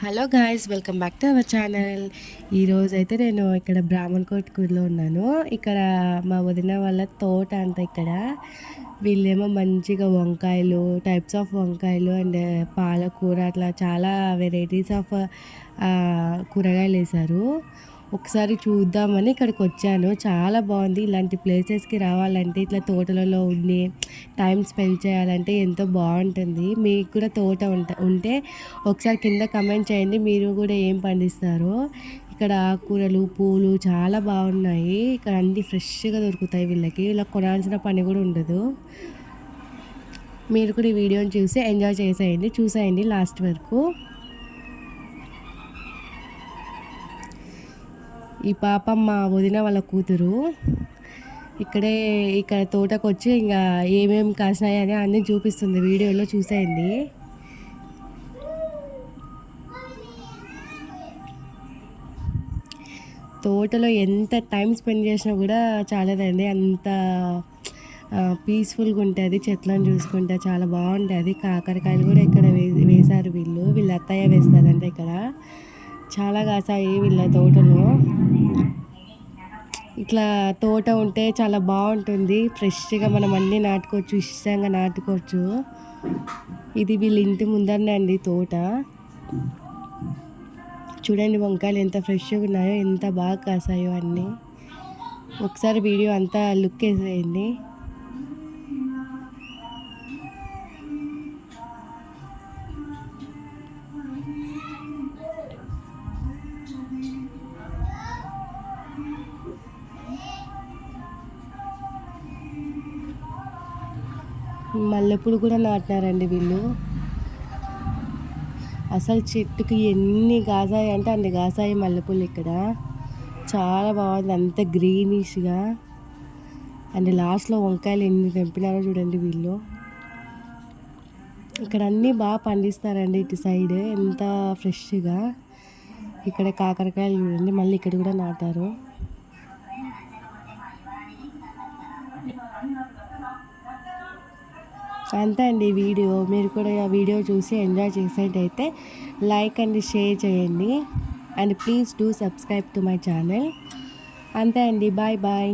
Hello guys, welcome back to our channel. ఈరోజైతే నేను ఇక్కడ బ్రాహ్మణ్ కోట్‌లో ఉన్నాను. ఇక్కడ మా వదిన వాళ్ళ తోట అంట ఇక్కడ. వీళ్ళేమో మంచిగా వంకాయలు, టైప్స్ ఆఫ్ వంకాయలు అండ్ పాలకూర అట్లా చాలా వెరైటీస్ ఆఫ్ కూరగాయలేశారు. ఒకసారి చూద్దామని ఇక్కడికొచ్చాను. చాలా బాగుంది. ఇలాంటి ప్లేసెస్‌కి రావాలంటే, ఇట్లా తోటలలో ఉండి టైం స్పెండ్ చేయాలంటే ఎంతో బాగుంటుంది. మీకు కూడా తోట ఉంటే ఒకసారి కింద కమెంట్ చేయండి. మీరు కూడా ఏం పండిస్తారో. ఇక్కడ ఆకుకూరలు, పూలు చాలా బాగున్నాయి. ఇక్కడ అన్నీ ఫ్రెష్‌గా దొరుకుతాయి వీళ్ళకి. వీళ్ళకి కొనాల్సిన పని కూడా ఉండదు. మీరు కూడా ఈ వీడియోని చూసి ఎంజాయ్ చూసేయండి లాస్ట్ వరకు. ఈ పాప మా వదిన వాళ్ళ కూతురు. ఇక్కడ తోటకొచ్చి ఇంకా ఏమేమి కాసినాయి అని అన్నీ చూపిస్తుంది. వీడియోలో చూసేయండి. తోటలో ఎంత టైం స్పెండ్ చేసినా కూడా చాలదండి. అంత పీస్ఫుల్గా ఉంటుంది. చెట్లను చూసుకుంటే చాలా బాగుంటుంది. కాకరకాయలు కూడా ఇక్కడ వేశారు వీళ్ళ అత్తయ్య వేస్తారంటే ఇక్కడ చాలా కాసాయి వీళ్ళ తోటలో. ఇట్లా తోట ఉంటే చాలా బాగుంటుంది. ఫ్రెష్గా మనం అన్నీ నాటుకోవచ్చు, ఇష్టంగా నాటుకోవచ్చు. ఇది వీళ్ళ ఇంటి ముందరనే అండి తోట. చూడండి వంకాయలు ఎంత ఫ్రెష్గా ఉన్నాయో, ఎంత బాగా కాసాయో అన్నీ. ఒకసారి వీడియో అంతా లుక్ వేసేయండి. మల్లెపూలు కూడా నాటినారండి వీళ్ళు. అసలు చెట్టుకి ఎన్ని కాసాయి అంటే అన్ని కాసాయి మల్లెపూలు ఇక్కడ. చాలా బాగుంది, అంత గ్రీనిష్గా. అండ్ లాస్ట్లో వంకాయలు ఎన్ని తెంపినారో చూడండి వీళ్ళు. ఇక్కడ అన్నీ బాగా పండిస్తారండి ఇటు సైడ్, ఎంత ఫ్రెష్గా. ఇక్కడ కాకరకాయలు చూడండి, మళ్ళీ ఇక్కడ కూడా నాటారు. అంతే అండి వీడియో. మీరు కూడా ఆ వీడియో చూసి ఎంజాయ్ చేసేటైతే లైక్ అండ్ షేర్ చేయండి. And please do subscribe to my channel. అంతే అండి, బాయ్ బాయ్.